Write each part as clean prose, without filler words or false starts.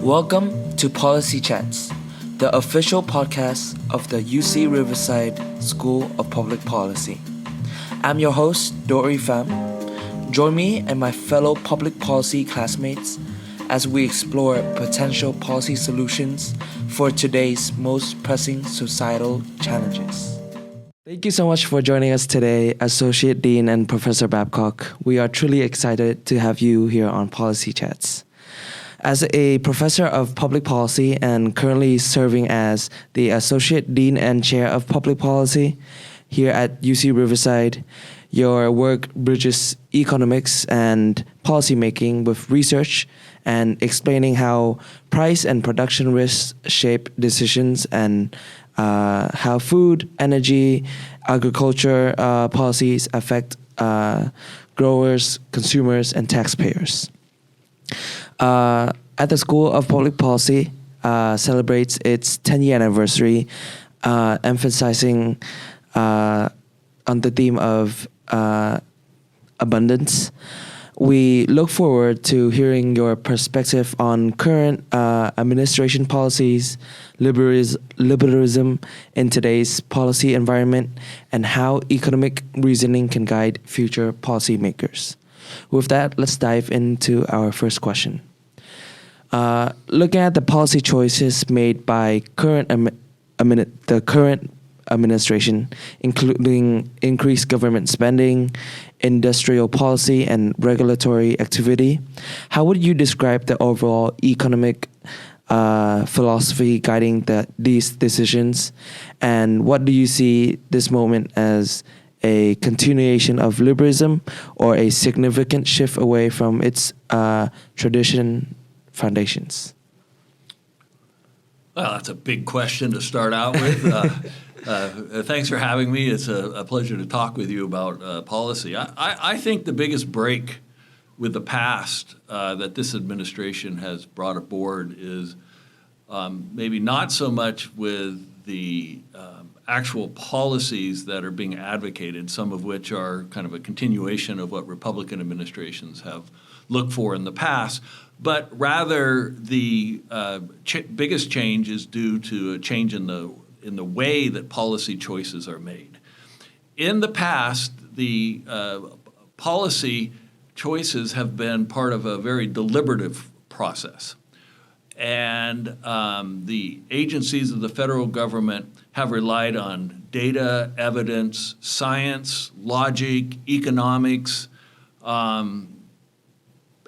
Welcome to Policy Chats, the official podcast of the UC Riverside School of Public Policy. I'm your host, Dori Pham. Join me and my fellow public policy classmates as we explore potential policy solutions for today's most pressing societal challenges. Thank you so much for joining us today, Associate Dean and Professor Babcock. We are truly excited to have you here on Policy Chats. As a professor of public policy and currently serving as the Associate Dean and Chair of Public Policy here at UC Riverside, your work bridges economics and policymaking with research and explaining how price and production risks shape decisions and how food, energy, agriculture policies affect growers, consumers, and taxpayers. At the School of Public Policy celebrates its 10-year anniversary, emphasizing on the theme of abundance. We look forward to hearing your perspective on current administration policies, liberalism in today's policy environment, and how economic reasoning can guide future policymakers. With that, let's dive into our first question. Looking at the policy choices made by the current administration, including increased government spending, industrial policy, and regulatory activity, how would you describe the overall economic philosophy guiding these decisions? And what do you see this moment as a continuation of liberalism or a significant shift away from its tradition foundations? Well, that's a big question to start out with. Thanks for having me. It's a pleasure to talk with you about policy. I think the biggest break with the past that this administration has brought aboard is maybe not so much with the actual policies that are being advocated, some of which are kind of a continuation of what Republican administrations have looked for in the past, but rather the biggest change is due to a change in the way that policy choices are made. In the past, the policy choices have been part of a very deliberative process. And the agencies of the federal government have relied on data, evidence, science, logic, economics,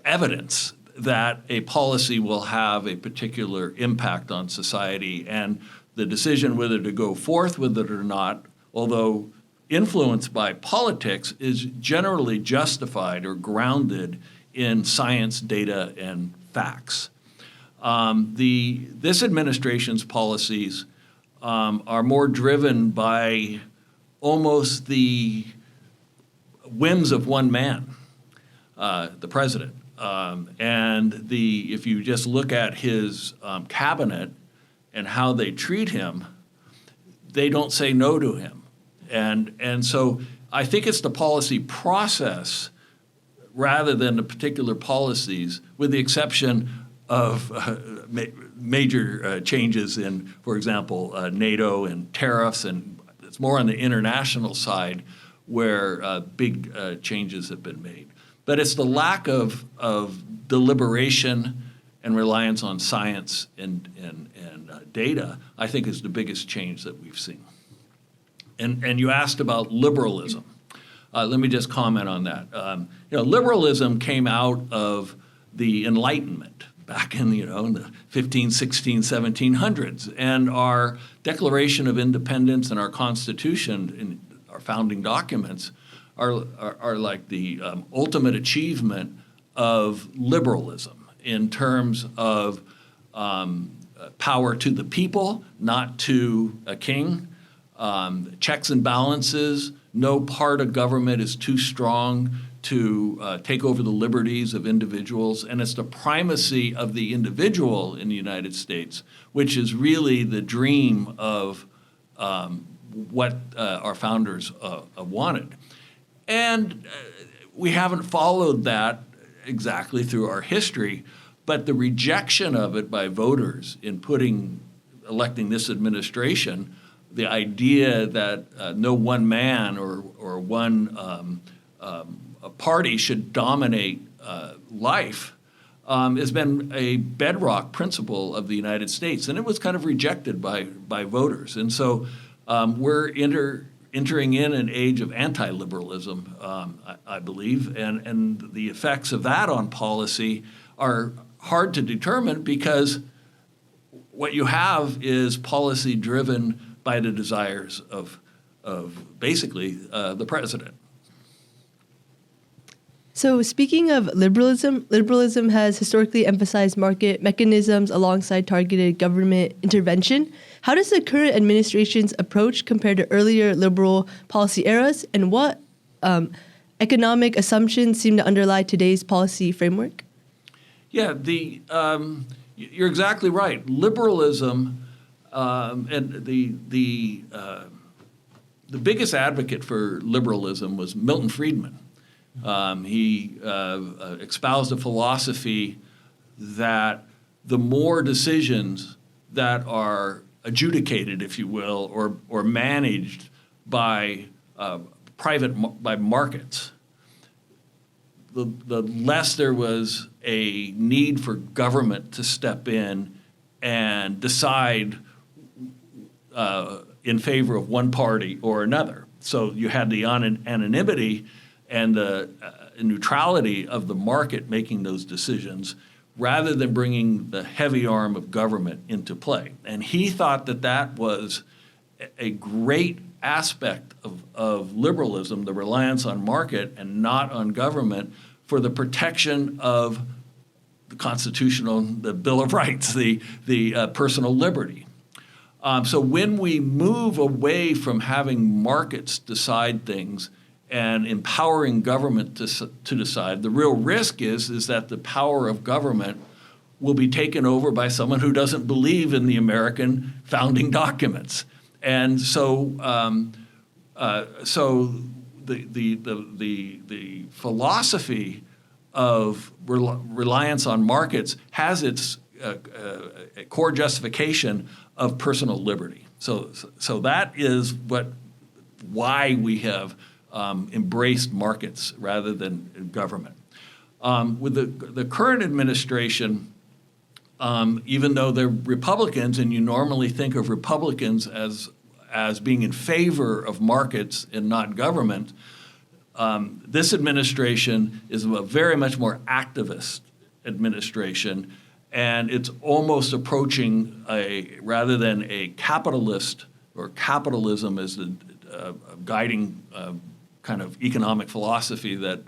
evidence that a policy will have a particular impact on society, and the decision whether to go forth with it or not, although influenced by politics, is generally justified or grounded in science, data, and facts. This administration's policies are more driven by almost the whims of one man, the president. If you just look at his cabinet and how they treat him, they don't say no to him. And so I think it's the policy process rather than the particular policies, with the exception of major changes in, for example, NATO and tariffs, and it's more on the international side where big changes have been made. But it's the lack of deliberation and reliance on science and data, I think, is the biggest change that we've seen. And you asked about liberalism. Let me just comment on that. Liberalism came out of the Enlightenment back in the 15, 16, 1700s. And our Declaration of Independence and our Constitution and our founding documents are like the ultimate achievement of liberalism in terms of power to the people, not to a king, checks and balances. No part of government is too strong to take over the liberties of individuals, and it's the primacy of the individual in the United States, which is really the dream of what our founders wanted. And we haven't followed that exactly through our history, But the rejection of it by voters in electing this administration, the idea that no one man or one a party should dominate life has been a bedrock principle of the United States, and it was kind of rejected by voters. And so we're entering in an age of anti-liberalism, I believe, and the effects of that on policy are hard to determine because what you have is policy driven by the desires of basically the president. So speaking of liberalism, liberalism has historically emphasized market mechanisms alongside targeted government intervention. How does the current administration's approach compare to earlier liberal policy eras, and what economic assumptions seem to underlie today's policy framework? Yeah, you're exactly right. Liberalism and the biggest advocate for liberalism was Milton Friedman. He espoused a philosophy that the more decisions that are adjudicated, if you will, or managed by by markets, the less there was a need for government to step in and decide in favor of one party or another. So you had the anonymity and the neutrality of the market making those decisions rather than bringing the heavy arm of government into play. And he thought that that was a great aspect of liberalism, the reliance on market and not on government for the protection of the the Bill of Rights, the personal liberty. So when we move away from having markets decide things and empowering government to decide, the real risk is that the power of government will be taken over by someone who doesn't believe in the American founding documents. And so, the philosophy of reliance on markets has its core justification of personal liberty. So that is why we have embraced markets rather than government. With the current administration, even though they're Republicans, and you normally think of Republicans as being in favor of markets and not government, this administration is a very much more activist administration, and it's almost approaching rather than a capitalist, or capitalism as the guiding kind of economic philosophy that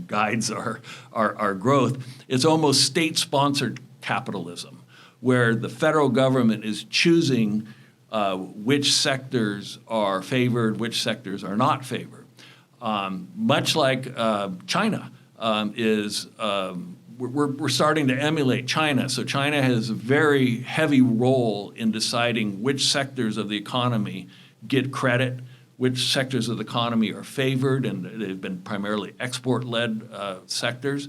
guides our growth. It's almost state-sponsored capitalism, where the federal government is choosing which sectors are favored, which sectors are not favored. Much like China is, we're starting to emulate China. So China has a very heavy role in deciding which sectors of the economy get credit, which sectors of the economy are favored, and they've been primarily export-led sectors.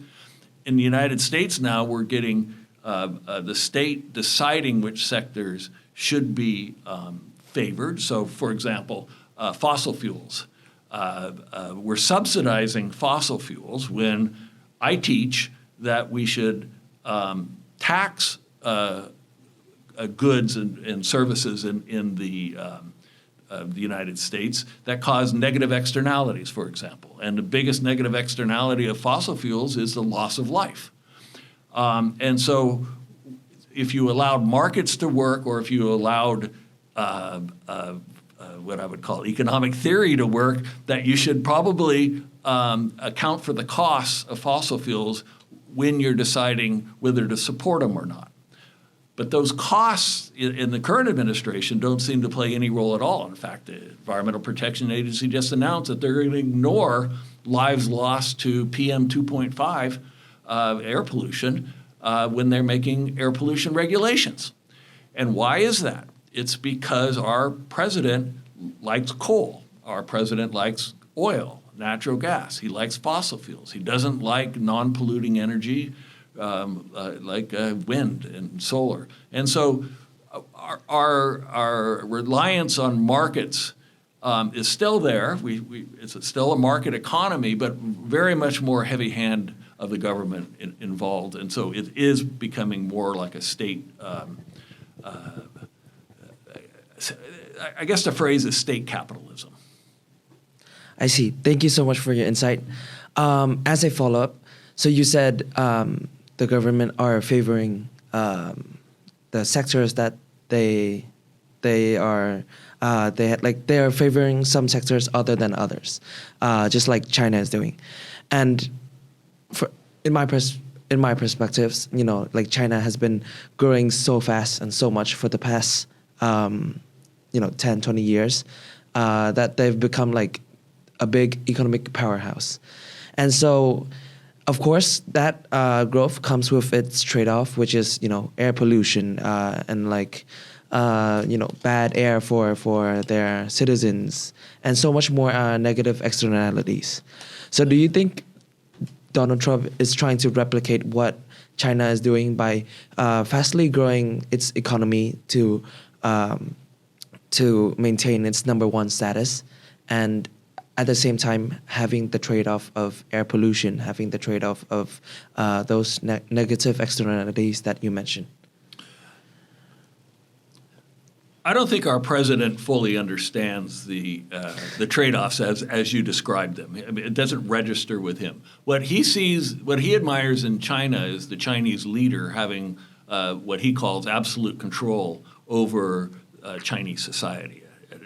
In the United States now, we're getting the state deciding which sectors should be favored. So, for example, fossil fuels. We're subsidizing fossil fuels when I teach that we should tax goods and services in the United States that cause negative externalities, for example. And the biggest negative externality of fossil fuels is the loss of life. And so if you allowed markets to work, or if you allowed what I would call economic theory to work, that you should probably account for the costs of fossil fuels when you're deciding whether to support them or not. But those costs in the current administration don't seem to play any role at all. In fact, the Environmental Protection Agency just announced that they're going to ignore lives lost to PM 2.5 air pollution when they're making air pollution regulations. And why is that? It's because our president likes coal. Our president likes oil, natural gas. He likes fossil fuels. He doesn't like non-polluting energy wind and solar. And so our reliance on markets is still there. It's still a market economy, but very much more heavy hand of the government involved. And so it is becoming more like a state. I guess the phrase is state capitalism. I see. Thank you so much for your insight. As a follow-up, so you said the government are favoring the sectors that they are favoring some sectors other than others, just like China is doing. And in my perspectives, like China has been growing so fast and so much for the past 10, 20 years that they've become like a big economic powerhouse. And so, of course, that growth comes with its trade-off, which is, air pollution and bad air for their citizens and so much more negative externalities. So do you think Donald Trump is trying to replicate what China is doing by fastly growing its economy to maintain its number one status, and at the same time having the trade-off of air pollution, having the trade-off of those negative externalities that you mentioned? I don't think our president fully understands the trade-offs as you described them. I mean, it doesn't register with him. What he admires in China is the Chinese leader having what he calls absolute control over Chinese society.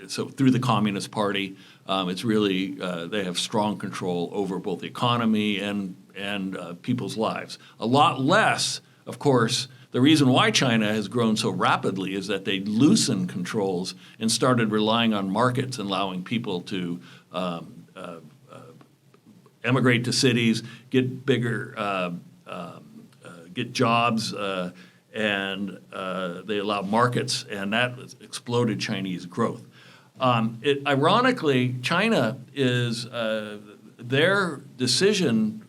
So through the Communist Party, it's really they have strong control over both the economy and people's lives. A lot less, of course. The reason why China has grown so rapidly is that they loosened controls and started relying on markets and allowing people to emigrate to cities, get bigger, get jobs, and they allow markets, and that exploded Chinese growth. Ironically, China is their decision,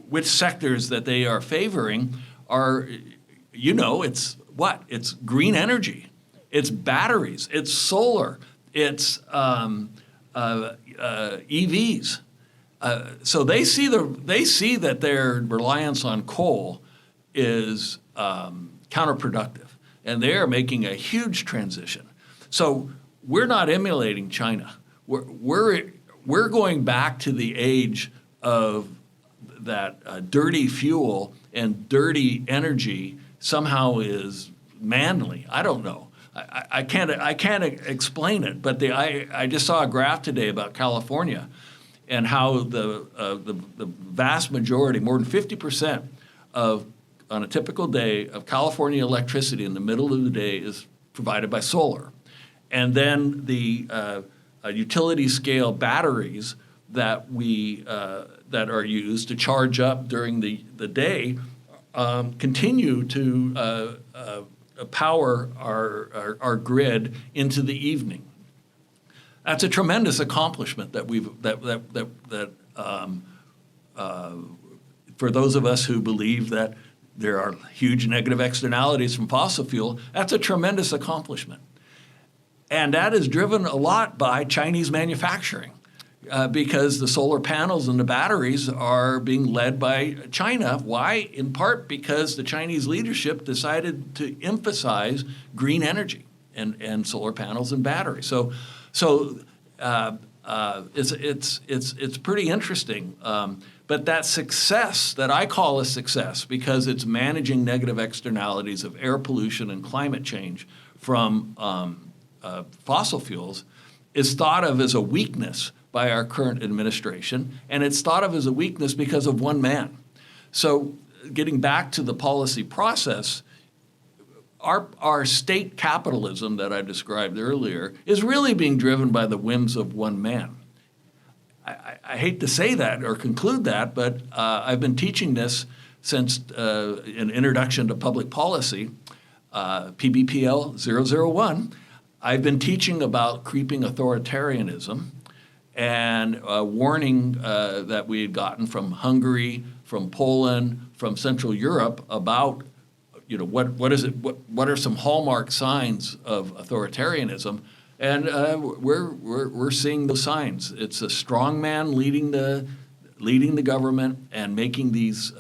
which sectors that they are favoring are, it's what? It's green energy, it's batteries, it's solar, it's EVs. So they see that their reliance on coal is counterproductive, and they are making a huge transition. So we're not emulating China. We're going back to the age of that dirty fuel and dirty energy somehow is manly. I don't know. I can't explain it. But I just saw a graph today about California and how the vast majority, more than 50% on a typical day of California electricity in the middle of the day is provided by solar. And then the utility scale batteries that that are used to charge up during the day continue to power our grid into the evening. That's a tremendous accomplishment for those of us who believe that there are huge negative externalities from fossil fuel. That's a tremendous accomplishment. And that is driven a lot by Chinese manufacturing because the solar panels and the batteries are being led by China. Why? In part because the Chinese leadership decided to emphasize green energy and solar panels and batteries. So it's pretty interesting. But that success that I call a success because it's managing negative externalities of air pollution and climate change from fossil fuels is thought of as a weakness by our current administration, and it's thought of as a weakness because of one man. So getting back to the policy process, our state capitalism that I described earlier is really being driven by the whims of one man. I hate to say that or conclude that, but I've been teaching this since an introduction to public policy, PBPL 001. I've been teaching about creeping authoritarianism and warning that we had gotten from Hungary, from Poland, from Central Europe about, what are some hallmark signs of authoritarianism, and we're seeing those signs. It's a strong man leading the government and making these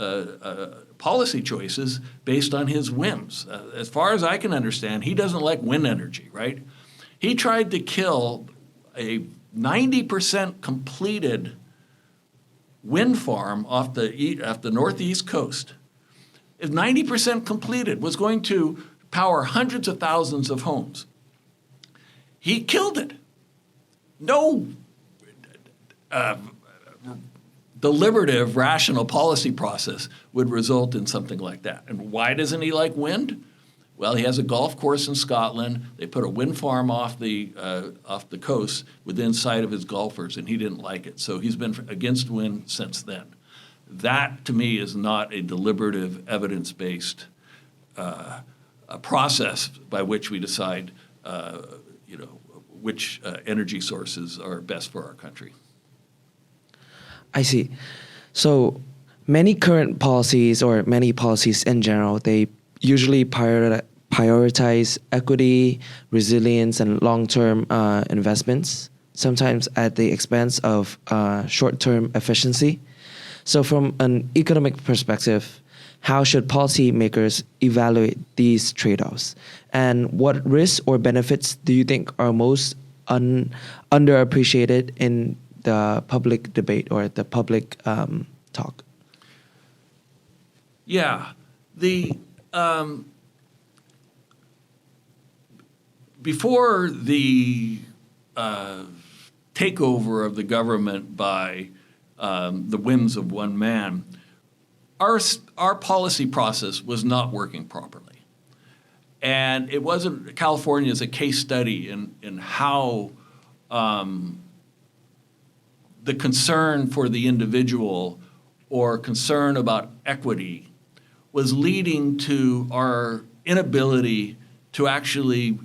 policy choices based on his whims. As far as I can understand, he doesn't like wind energy, right? He tried to kill a 90% completed wind farm off the northeast coast. Is 90% completed, was going to power hundreds of thousands of homes. He killed it. No deliberative, rational policy process would result in something like that. And why doesn't he like wind? Well, he has a golf course in Scotland. They put a wind farm off the coast within sight of his golfers, and he didn't like it. So he's been against wind since then. That, to me, is not a deliberative, evidence-based process by which we decide, which energy sources are best for our country. I see. So many current policies, or many policies in general, they usually prioritize equity, resilience, and long-term investments, sometimes at the expense of short-term efficiency. So from an economic perspective, how should policymakers evaluate these trade-offs? And what risks or benefits do you think are most underappreciated in the public debate or the public talk? Yeah. Before the takeover of the government by the whims of one man, our policy process was not working properly. And it wasn't, California is a case study in how the concern for the individual or concern about equity was leading to our inability to actually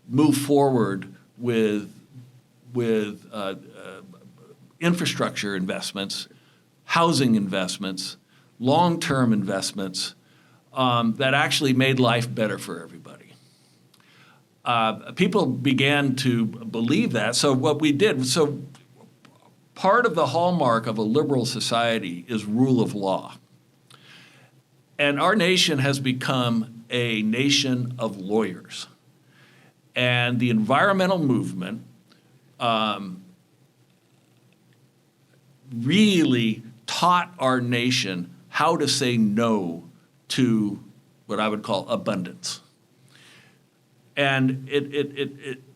move forward with infrastructure investments, housing investments, long-term investments that actually made life better for everybody. People began to believe that. So what we did, part of the hallmark of a liberal society is rule of law. And our nation has become a nation of lawyers. And the environmental movement really taught our nation how to say no to what I would call abundance. And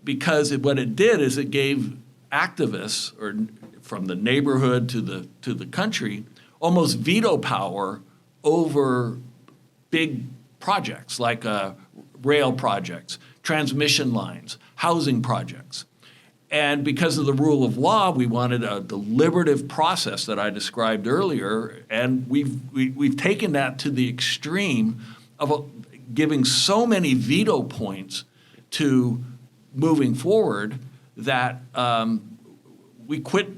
because what it did is it gave activists, or from the neighborhood to the country, almost veto power over big projects like rail projects, transmission lines, housing projects. And because of the rule of law, we wanted a deliberative process that I described earlier, and we've taken that to the extreme of giving so many veto points to moving forward that we quit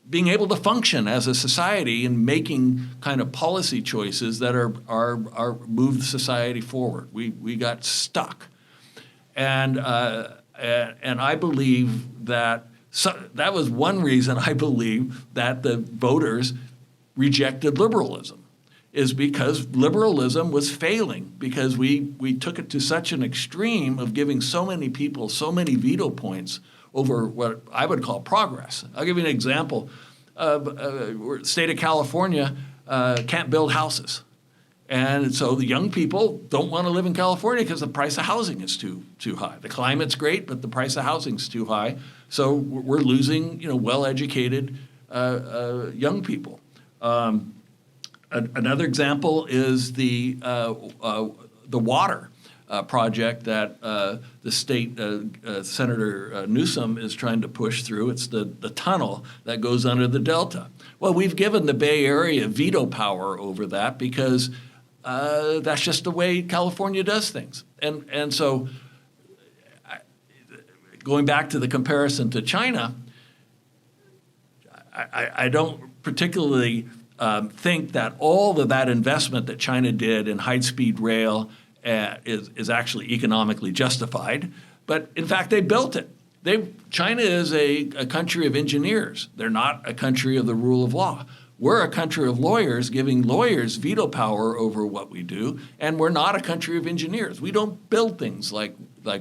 being able to function as a society and making kind of policy choices that are move society forward. We got stuck, and I believe that that was one reason I believe that the voters rejected liberalism, is because liberalism was failing, because we took it to such an extreme of giving so many people so many veto points over what I would call progress. I'll give you an example. State of California can't build houses. And so the young people don't want to live in California because the price of housing is too high. The climate's great, but the price of housing is too high. So we're losing, well-educated young people. Another example is the water project that the state Senator Newsom is trying to push through. It's the tunnel that goes under the Delta. Well, we've given the Bay Area veto power over that because that's just the way California does things. And so going back to the comparison to China, I don't particularly think that all of that investment that China did in high-speed rail is actually economically justified. But in fact, they built it. China is a country of engineers. They're not a country of the rule of law. We're a country of lawyers giving lawyers veto power over what we do, and we're not a country of engineers. We don't build things like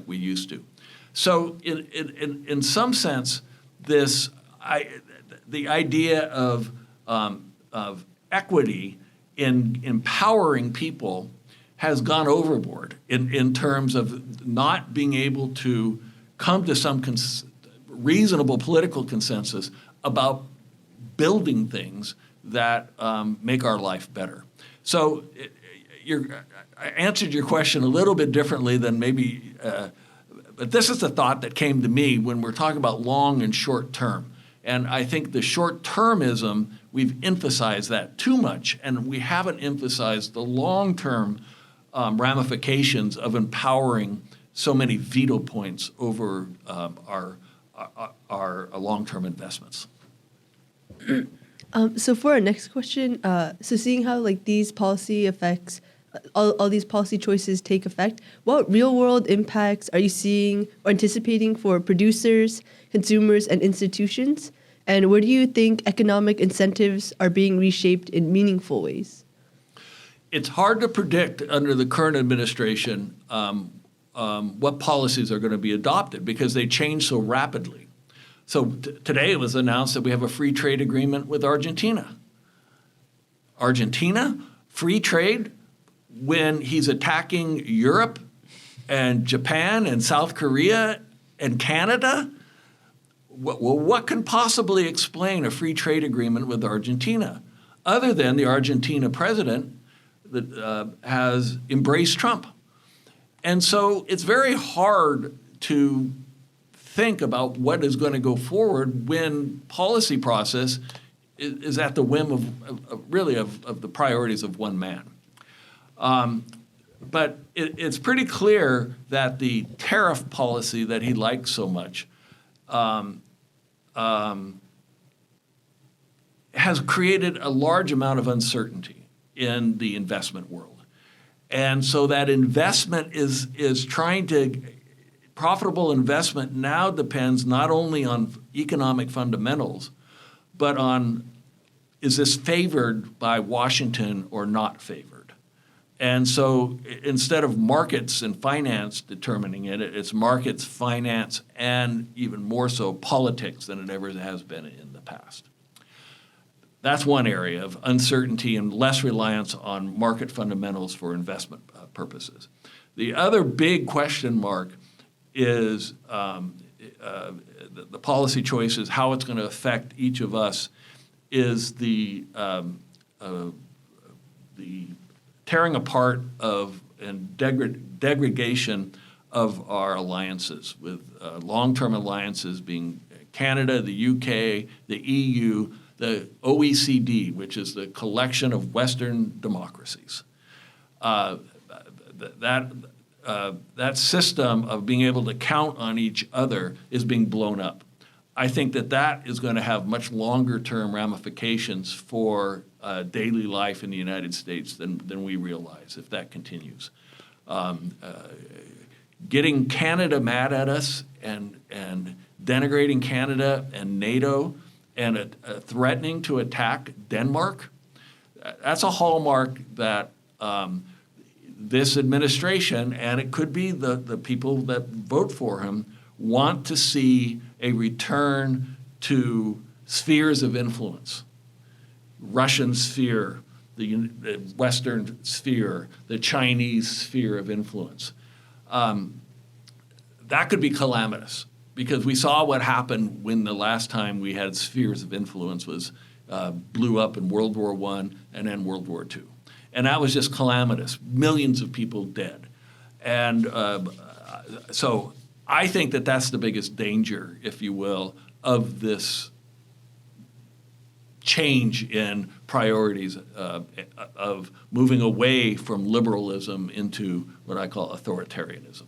we used to. So in some sense, the idea of equity in empowering people has gone overboard in terms of not being able to come to some reasonable political consensus about building things that make our life better. So I answered your question a little bit differently than maybe, but this is the thought that came to me when we're talking about long and short term. And I think the short-termism, we've emphasized that too much, and we haven't emphasized the long-term ramifications of empowering so many veto points over our long-term investments. So for our next question, so seeing how like these policy effects, all these policy choices take effect, what real-world impacts are you seeing or anticipating for producers, consumers, and institutions? And where do you think economic incentives are being reshaped in meaningful ways? It's hard to predict under the current administration what policies are going to be adopted because they change so rapidly. So today it was announced that we have a free trade agreement with Argentina. Argentina, free trade when he's attacking Europe and Japan and South Korea and Canada? Well, what can possibly explain a free trade agreement with Argentina other than the Argentina president that has embraced Trump? And so it's very hard to think about what is going to go forward when policy process is at the whim of the priorities of one man. But it's pretty clear that the tariff policy that he likes so much has created a large amount of uncertainty in the investment world. And so that investment is trying to, profitable investment now depends not only on economic fundamentals, but on is this favored by Washington or not favored? And so instead of markets and finance determining it, it's markets, finance, and even more so politics than it ever has been in the past. That's one area of uncertainty and less reliance on market fundamentals for investment purposes. The other big question mark is the policy choices, how it's going to affect each of us, is the tearing apart of and degradation of our alliances, with long-term alliances being Canada, the UK, the EU, the OECD, which is the collection of Western democracies. That system of being able to count on each other is being blown up. I think that is going to have much longer-term ramifications for daily life in the United States than we realize if that continues. Getting Canada mad at us and denigrating Canada and NATO and threatening to attack Denmark, that's a hallmark that this administration, and it could be the people that vote for him, want to see a return to spheres of influence. Russian sphere, the Western sphere, the Chinese sphere of influence. That could be calamitous, because we saw what happened when the last time we had spheres of influence was blew up in World War I and then World War II. And that was just calamitous, millions of people dead. And so I think that's the biggest danger, if you will, of this change in priorities of moving away from liberalism into what I call authoritarianism.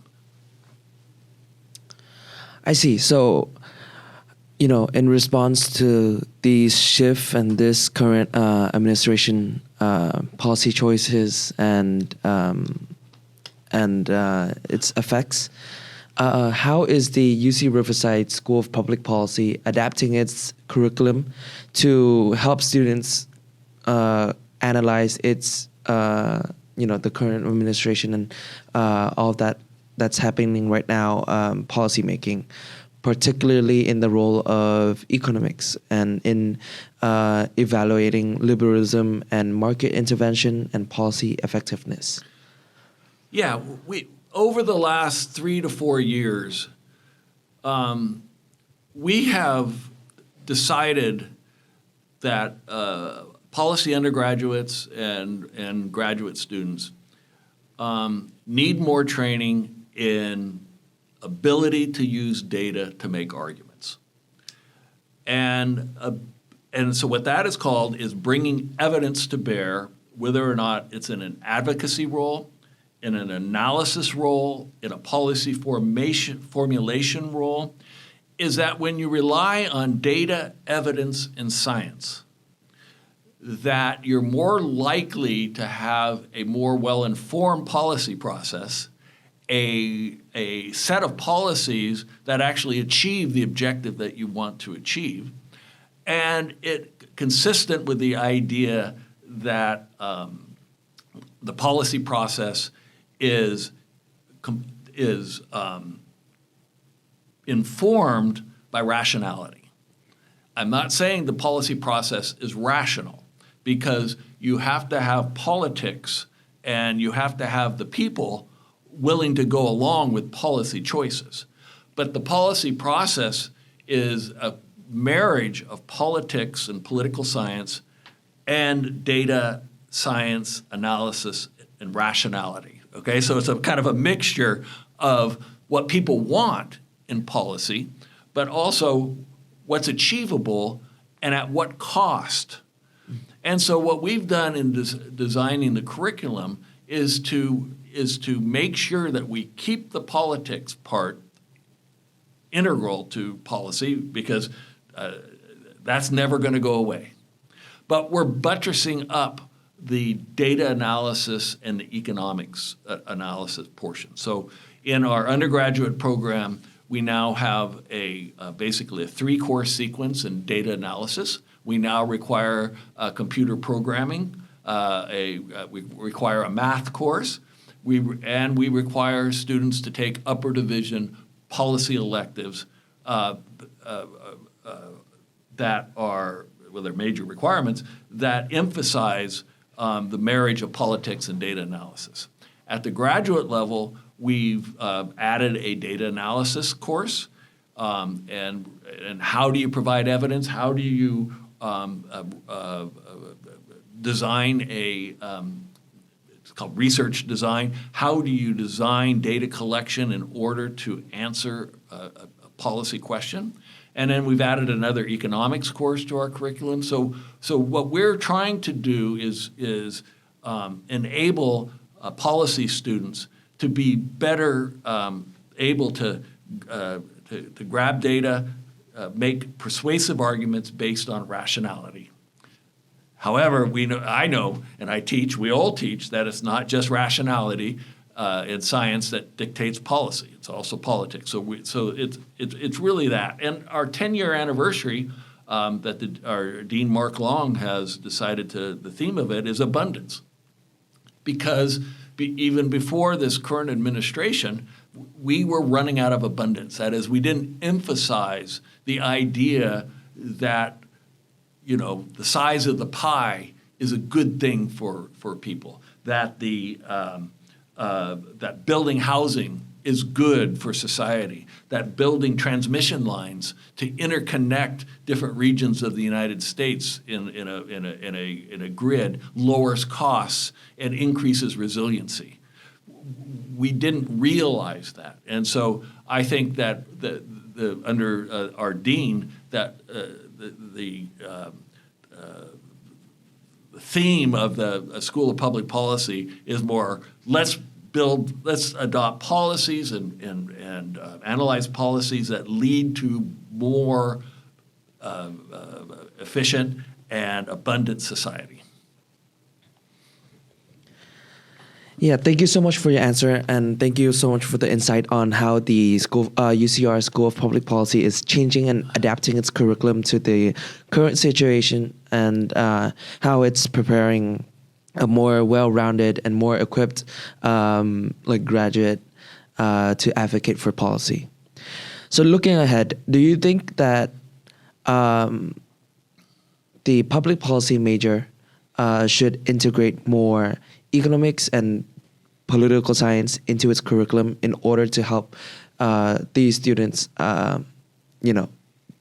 I see. So, in response to these shift and this current administration policy choices and its effects, how is the UC Riverside School of Public Policy adapting its curriculum to help students analyze its, the current administration and all that's happening right now, policy making, particularly in the role of economics and in evaluating liberalism and market intervention and policy effectiveness? Yeah, over the last 3 to 4 years, we have decided that policy undergraduates and graduate students need more training in ability to use data to make arguments. And so what that is called is bringing evidence to bear, whether or not it's in an advocacy role, in an analysis role, in a policy formulation role, is that when you rely on data, evidence, and science, that you're more likely to have a more well-informed policy process, a set of policies that actually achieve the objective that you want to achieve, and it consistent with the idea that the policy process is informed by rationality. I'm not saying the policy process is rational, because you have to have politics and you have to have the people willing to go along with policy choices. But the policy process is a marriage of politics and political science and data, science, analysis, and rationality. Okay, so it's a kind of a mixture of what people want in policy, but also what's achievable and at what cost. And so what we've done in designing the curriculum is to make sure that we keep the politics part integral to policy, because that's never going to go away. But we're buttressing up the data analysis and the economics analysis portion. So in our undergraduate program, we now have basically a 3-course sequence in data analysis. We now require computer programming. We require a math course. We require students to take upper division policy electives that are, well, they're major requirements that emphasize the marriage of politics and data analysis. At the graduate level, we've added a data analysis course, and how do you provide evidence? How do you design it's called research design. How do you design data collection in order to answer a policy question? And then we've added another economics course to our curriculum. So what we're trying to do is enable policy students to be better able to grab data, make persuasive arguments based on rationality. However, I know, and I teach, we all teach, that it's not just rationality in science that dictates policy. It's also politics. So it's really that. And our 10-year anniversary that our Dean Mark Long has decided the theme of it is abundance. Because even before this current administration, we were running out of abundance. That is, we didn't emphasize the idea that the size of the pie is a good thing for people, that that building housing is good for society, that building transmission lines to interconnect different regions of the United States in a grid lowers costs and increases resiliency. We didn't realize that, and so I think that under our dean that the theme of the School of Public Policy is more let's adopt policies and analyze policies that lead to more efficient and abundant society. Yeah, thank you so much for your answer, and thank you so much for the insight on how the UCR School of Public Policy is changing and adapting its curriculum to the current situation, and how it's preparing a more well-rounded and more equipped graduate to advocate for policy. So looking ahead, do you think that the public policy major should integrate more economics and political science into its curriculum in order to help these students,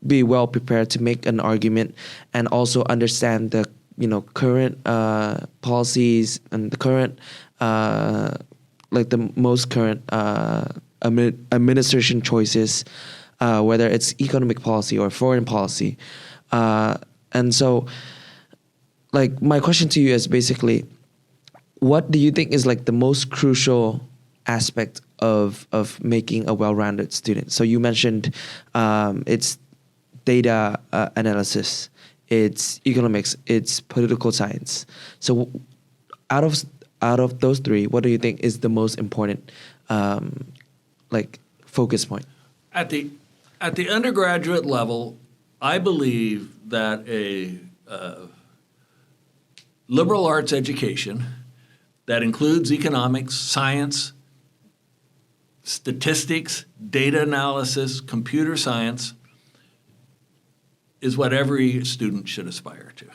be well prepared to make an argument and also understand the current policies and the current the most current administration choices, whether it's economic policy or foreign policy, and so my question to you is basically, what do you think is the most crucial aspect of making a well-rounded student? So you mentioned it's data analysis, it's economics, it's political science. So out of those three, what do you think is the most important focus point? At the undergraduate level, I believe that a liberal arts education that includes economics, science, statistics, data analysis, computer science is what every student should aspire to.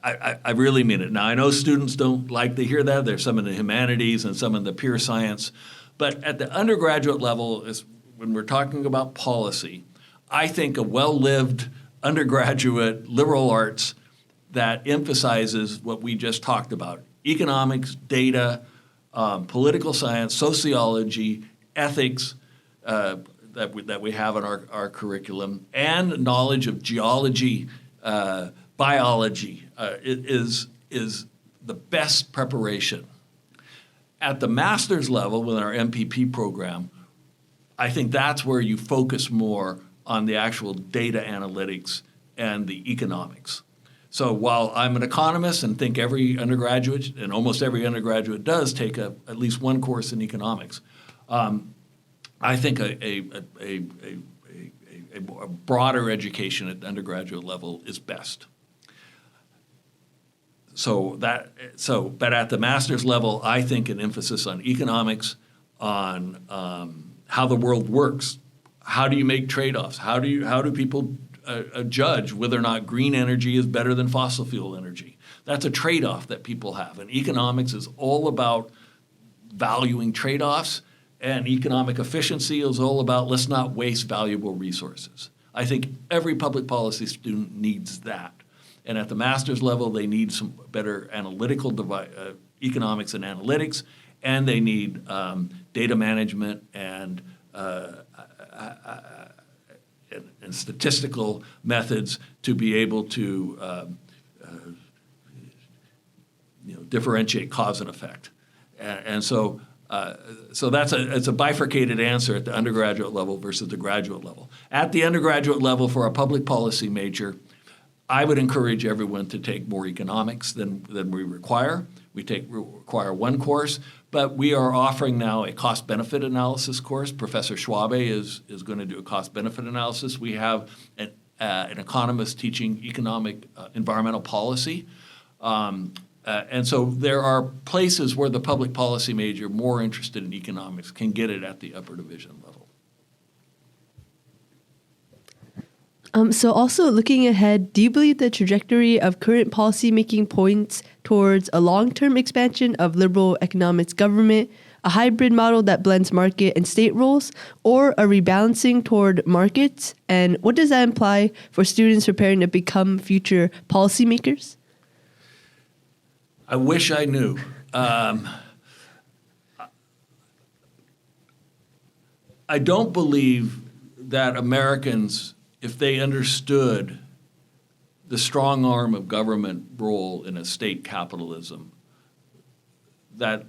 I really mean it. Now, I know students don't like to hear that. There's some in the humanities and some in the pure science. But at the undergraduate level, when we're talking about policy, I think a well-lived undergraduate liberal arts that emphasizes what we just talked about: economics, data, political science, sociology, ethics that we have in our curriculum, and knowledge of geology, biology is the best preparation. At the master's level with our MPP program, I think that's where you focus more on the actual data analytics and the economics. So while I'm an economist and think every undergraduate, and almost every undergraduate does take at least one course in economics, I think a broader education at the undergraduate level is best. But at the master's level, I think an emphasis on economics, on how the world works. How do you make trade-offs? How do people judge whether or not green energy is better than fossil fuel energy? That's a trade-off that people have. And economics is all about valuing trade-offs, and economic efficiency is all about let's not waste valuable resources. I think every public policy student needs that. And at the master's level, they need some better analytical economics and analytics, and they need data management and statistical methods to be able to differentiate cause and effect. And so it's a bifurcated answer at the undergraduate level versus the graduate level. At the undergraduate level, for a public policy major, I would encourage everyone to take more economics than we require. We require one course, but we are offering now a cost-benefit analysis course. Professor Schwabe is going to do a cost-benefit analysis. We have an economist teaching economic environmental policy. And so there are places where the public policy major more interested in economics can get it at the upper division level. So also looking ahead, do you believe the trajectory of current policymaking points towards a long-term expansion of liberal economics government, a hybrid model that blends market and state roles, or a rebalancing toward markets? And what does that imply for students preparing to become future policymakers? I wish I knew. I don't believe that Americans, if they understood the strong arm of government role in a state capitalism, that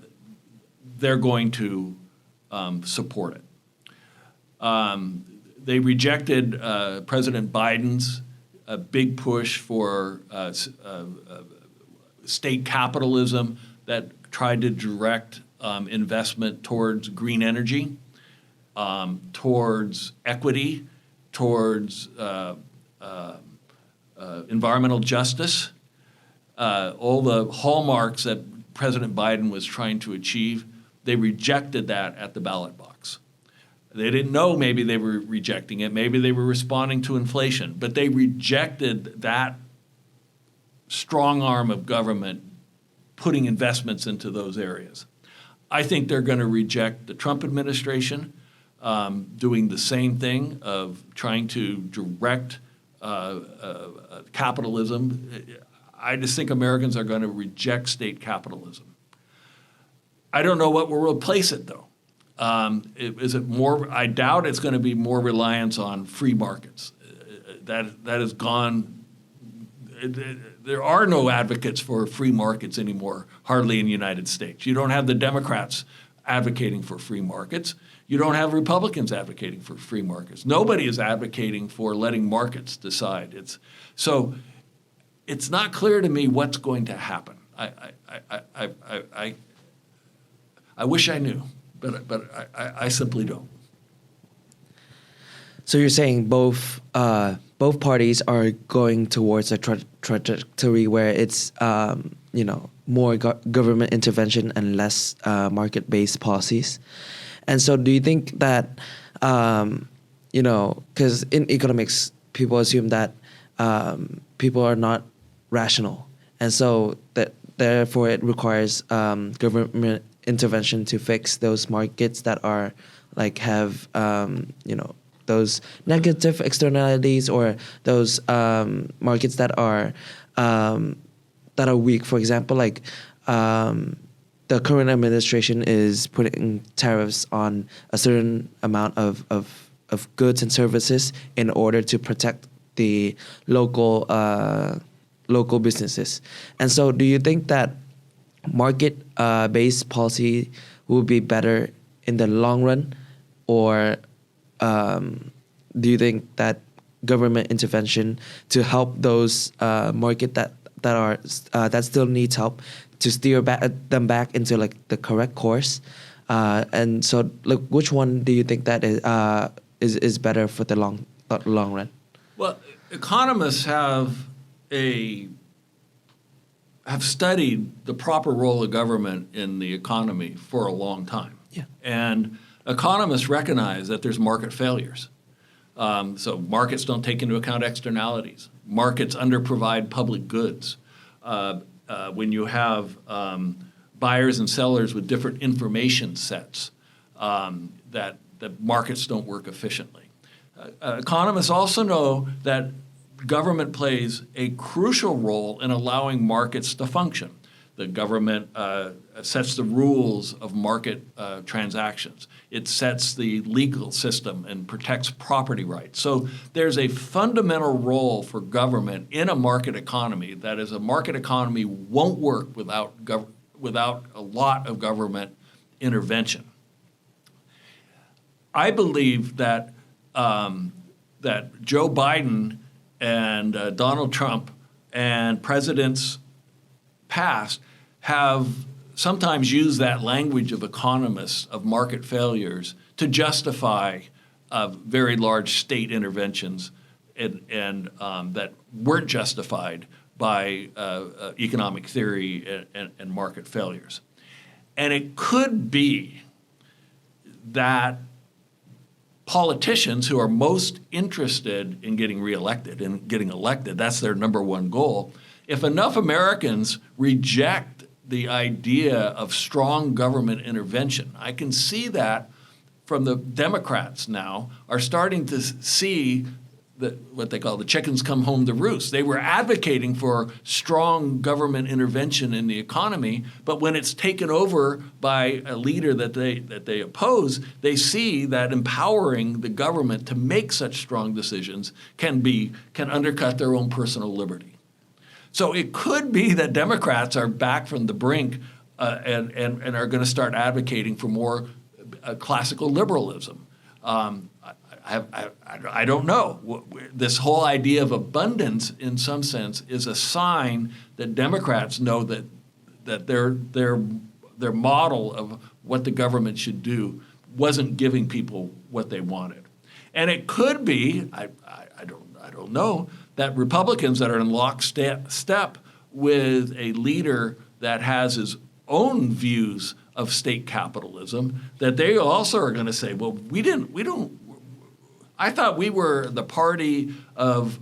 they're going to support it. They rejected President Biden's a big push for state capitalism that tried to direct investment towards green energy, towards equity, towards environmental justice, all the hallmarks that President Biden was trying to achieve. They rejected that at the ballot box. They didn't know maybe they were rejecting it. Maybe they were responding to inflation. But they rejected that strong arm of government putting investments into those areas. I think they're going to reject the Trump administration doing the same thing of trying to direct capitalism. I just think Americans are going to reject state capitalism. I don't know what will replace it, though. Is it more? I doubt it's going to be more reliance on free markets. That has gone. There are no advocates for free markets anymore, hardly in the United States. You don't have the Democrats advocating for free markets. You don't have Republicans advocating for free markets. Nobody is advocating for letting markets decide. It's not clear to me what's going to happen. I wish I knew, but I simply don't. So you're saying both parties are going towards a trajectory where it's more government intervention and less market-based policies. And so do you think that because in economics people assume that people are not rational, and so that therefore it requires government intervention to fix those markets that are have those negative externalities, or those markets that are weak. For example, the current administration is putting tariffs on a certain amount of goods and services in order to protect the local businesses. And so do you think that market-based policy will be better in the long run, or do you think that government intervention to help those market that still needs help to steer them back into the correct course? And so which one do you think that is better for the long run? Well, economists have studied the proper role of government in the economy for a long time. Yeah. And economists recognize that there's market failures. So markets don't take into account externalities. Markets underprovide public goods. When you have buyers and sellers with different information sets, that markets don't work efficiently. Economists also know that government plays a crucial role in allowing markets to function. The government sets the rules of market transactions. It sets the legal system and protects property rights. So there's a fundamental role for government in a market economy. That is, a market economy won't work without a lot of government intervention. I believe that Joe Biden and Donald Trump and presidents past have sometimes used that language of economists of market failures to justify very large state interventions and that weren't justified by economic theory and market failures. And it could be that politicians who are most interested in getting reelected and getting elected, that's their number one goal. If enough Americans reject the idea of strong government intervention, I can see that from the Democrats now are starting to see what they call the chickens come home to roost. They were advocating for strong government intervention in the economy, but when it's taken over by a leader that they oppose, they see that empowering the government to make such strong decisions can undercut their own personal liberty. So it could be that Democrats are back from the brink and are going to start advocating for more classical liberalism. I I don't know. This whole idea of abundance, in some sense, is a sign that Democrats know that their model of what the government should do wasn't giving people what they wanted. And it could be, I don't know, that Republicans that are in lockstep with a leader that has his own views of state capitalism, that they also are going to say, well, I thought we were the party of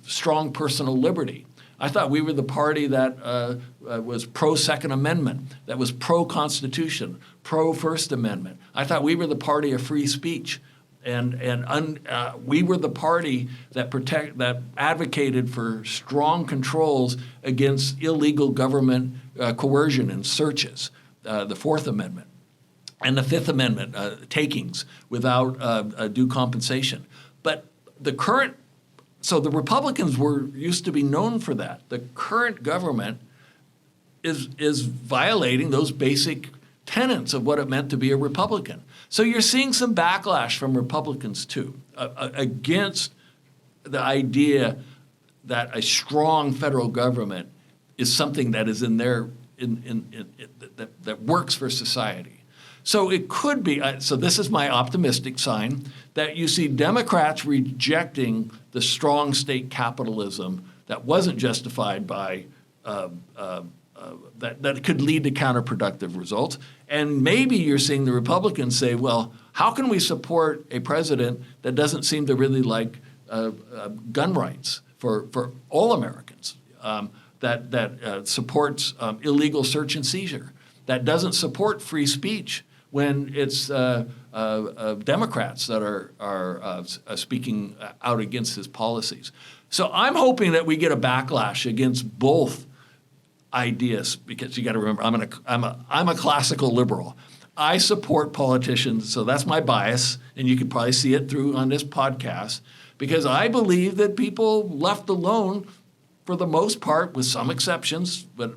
strong personal liberty. I thought we were the party that was pro-Second Amendment, that was pro-Constitution, pro-First Amendment. I thought we were the party of free speech. And we were the party that advocated for strong controls against illegal government coercion and searches, the Fourth Amendment, and the Fifth Amendment, takings without due compensation. But the Republicans used to be known for that. The current government is violating those basic tenets of what it meant to be a Republican. So you're seeing some backlash from Republicans too against the idea that a strong federal government is something that is that works for society. So it could be. So this is my optimistic sign that you see Democrats rejecting the strong state capitalism that wasn't justified by. That could lead to counterproductive results. And maybe you're seeing the Republicans say, well, how can we support a president that doesn't seem to really like gun rights for all Americans, that supports illegal search and seizure, that doesn't support free speech when it's Democrats that are speaking out against his policies. So I'm hoping that we get a backlash against both ideas, because you got to remember, I'm a classical liberal. I support politicians, so that's my bias, and you can probably see it on this podcast, because I believe that people left alone, for the most part, with some exceptions, but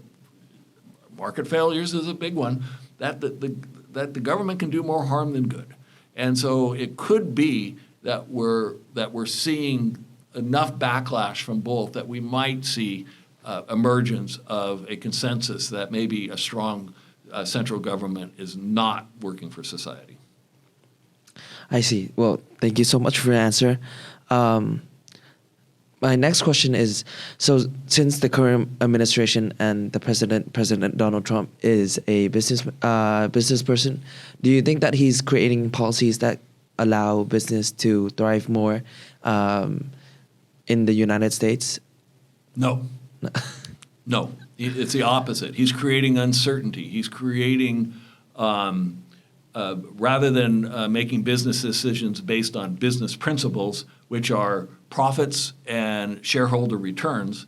market failures is a big one, that the government can do more harm than good. And so it could be that we're seeing enough backlash from both that we might see emergence of a consensus that maybe a strong central government is not working for society. I see. Well, thank you so much for your answer. My next question is, so since the current administration and the President Donald Trump is a business person, do you think that he's creating policies that allow business to thrive more in the United States? No. No, it's the opposite. He's creating uncertainty. He's creating, rather than making business decisions based on business principles, which are profits and shareholder returns,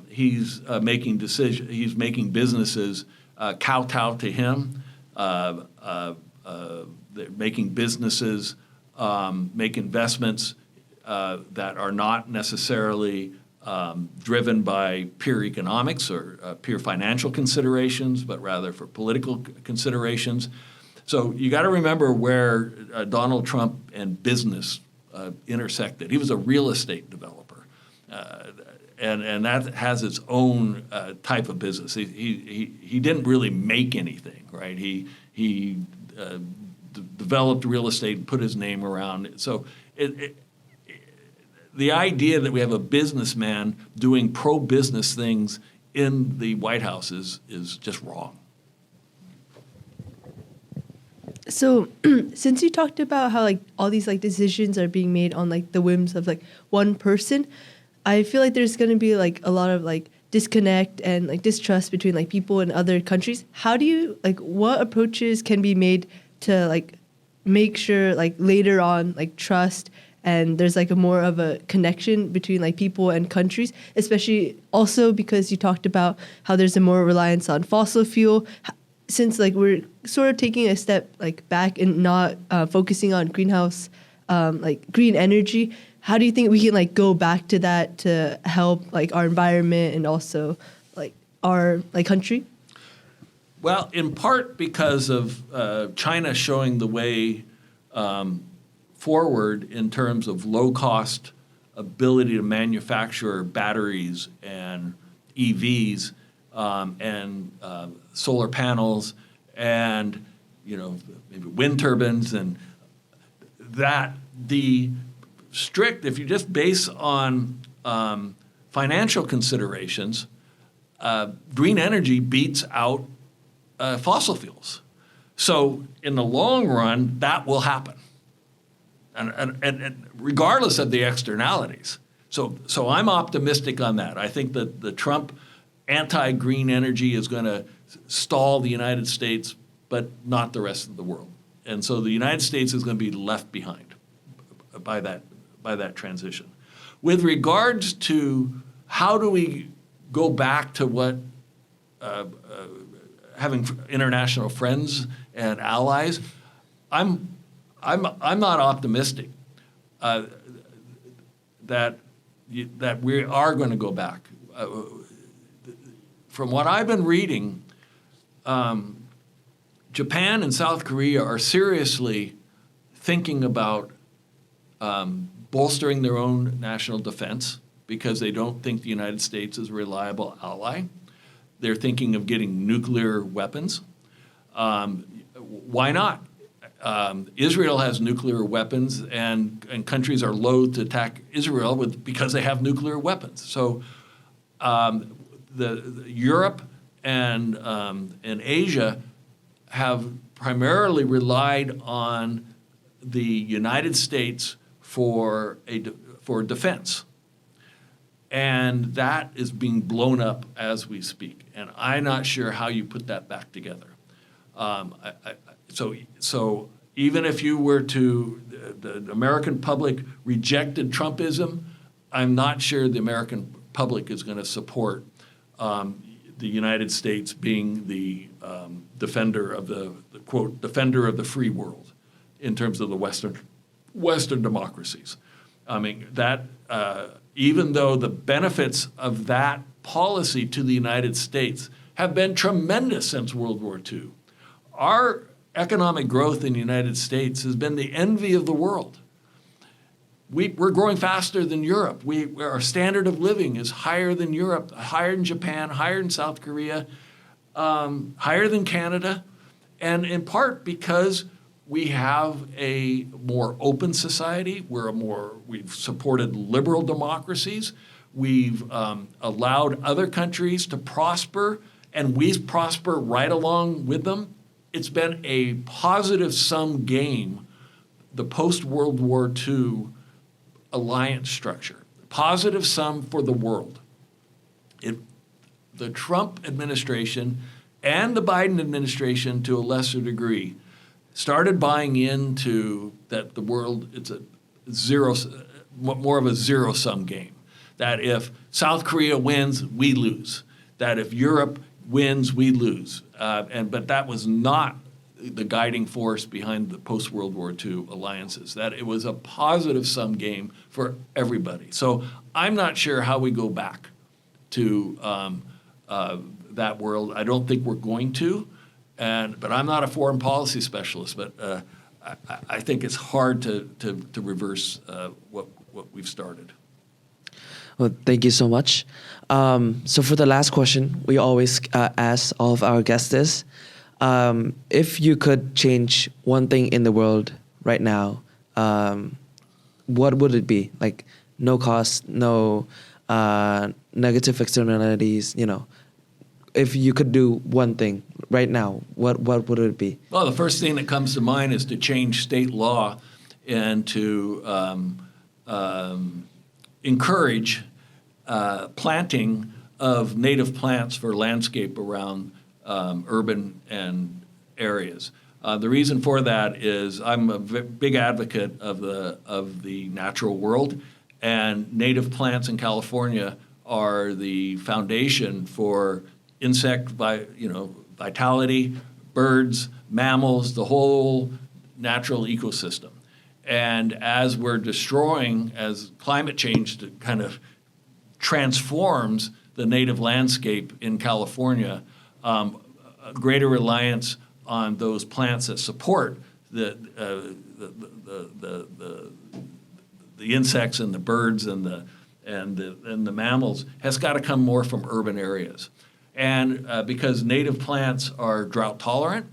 he's making decisions. He's making businesses kowtow to him. They're making businesses make investments that are not necessarily driven by pure economics or pure financial considerations, but rather for political considerations. So you got to remember where Donald Trump and business intersected. He was a real estate developer, and that has its own type of business. He didn't really make anything, right? He developed real estate and put his name around it. So the idea that we have a businessman doing pro-business things in the White House is just wrong. So since you talked about how like all these like decisions are being made on like the whims of like one person, I feel like there's going to be like a lot of like disconnect and like distrust between like people in other countries. How do you like, what approaches can be made to like make sure like later on like trust and there's like a more of a connection between like people and countries, especially also because you talked about how there's a more reliance on fossil fuel. Since like we're sort of taking a step like back and not focusing on greenhouse, like green energy, how do you think we can like go back to that to help like our environment and also like our like country? Well, in part because of China showing the way forward in terms of low-cost ability to manufacture batteries and EVs and solar panels and maybe wind turbines, and that the if you just base on financial considerations, green energy beats out fossil fuels. So in the long run, that will happen, and regardless of the externalities. So I'm optimistic on that. I think that the Trump anti-green energy is going to stall the United States, but not the rest of the world. And so the United States is going to be left behind by that transition. With regards to how do we go back to what having international friends and allies, I'm not optimistic that we are going to go back. From what I've been reading, Japan and South Korea are seriously thinking about bolstering their own national defense because they don't think the United States is a reliable ally. They're thinking of getting nuclear weapons. Why not? Israel has nuclear weapons, and countries are loath to attack Israel because they have nuclear weapons. So the Europe and Asia have primarily relied on the United States for defense, and that is being blown up as we speak. And I'm not sure how you put that back together. So even if you were to the American public rejected Trumpism, I'm not sure the American public is going to support the United States being the defender of the quote defender of the free world in terms of the Western democracies. I mean that even though the benefits of that policy to the United States have been tremendous since World War II, our economic growth in the United States has been the envy of the world. We're growing faster than Europe. Our standard of living is higher than Europe, higher than Japan, higher than South Korea, higher than Canada, and in part because we have a more open society. We've supported liberal democracies. We've allowed other countries to prosper, and we prosper right along with them. It's been a positive sum game, the post-World War II alliance structure, positive sum for the world. The Trump administration and the Biden administration, to a lesser degree, started buying into that the world, it's more of a zero-sum game. That if South Korea wins, we lose. That if Europe wins, we lose. But that was not the guiding force behind the post-World War II alliances, that it was a positive sum game for everybody. So I'm not sure how we go back to that world. I don't think we're going to, but I'm not a foreign policy specialist, but I think it's hard to reverse what we've started. Well, thank you so much. So for the last question, we always ask all of our guests this. If you could change one thing in the world right now, what would it be? Like no cost, no negative externalities, If you could do one thing right now, what would it be? Well, the first thing that comes to mind is to change state law and to encourage planting of native plants for landscape around urban and areas. The reason for that is I'm a big advocate of the natural world, and native plants in California are the foundation for insect vitality, birds, mammals, the whole natural ecosystem. And as we're destroying, as climate change kind of transforms the native landscape in California, a greater reliance on those plants that support the insects and the birds and the mammals has got to come more from urban areas. And because native plants are drought tolerant,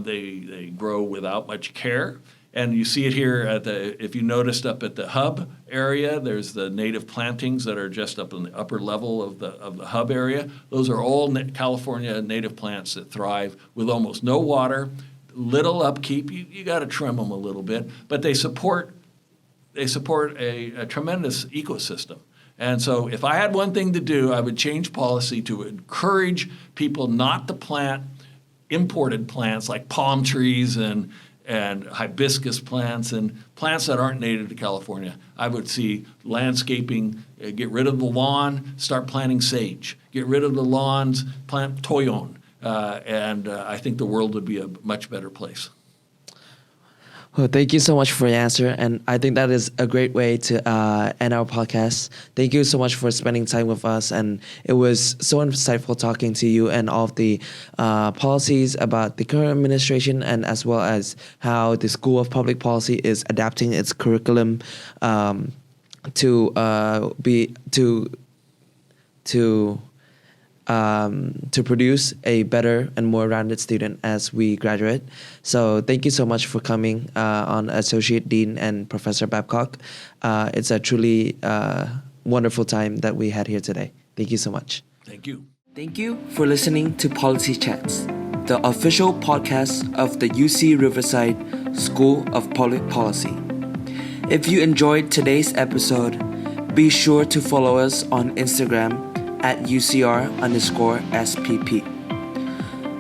they grow without much care. And you see it here if you noticed up at the hub area, there's the native plantings that are just up in the upper level of the hub area. Those are all California native plants that thrive with almost no water, little upkeep. You got to trim them a little bit, but they support a tremendous ecosystem. And so if I had one thing to do, I would change policy to encourage people not to plant imported plants like palm trees and hibiscus plants and plants that aren't native to California. I would see landscaping, get rid of the lawn, start planting sage. Get rid of the lawns, plant toyon. And I think the world would be a much better place. Well, thank you so much for your answer, and I think that is a great way to end our podcast. Thank you so much for spending time with us, and it was so insightful talking to you and all of the policies about the current administration, and as well as how the School of Public Policy is adapting its curriculum to produce a better and more rounded student as we graduate. So thank you so much for coming on Associate Dean and Professor Babcock. It's a truly wonderful time that we had here today. Thank you so much. Thank you. Thank you for listening to Policy Chats, the official podcast of the UC Riverside School of Public Policy. If you enjoyed today's episode, be sure to follow us on Instagram at UCR_SPP.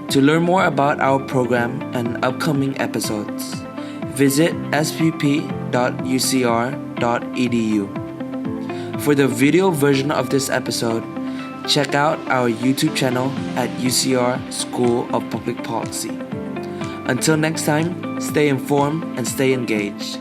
To learn more about our program and upcoming episodes, visit spp.ucr.edu. For the video version of this episode, check out our YouTube channel at UCR School of Public Policy. Until next time, stay informed and stay engaged.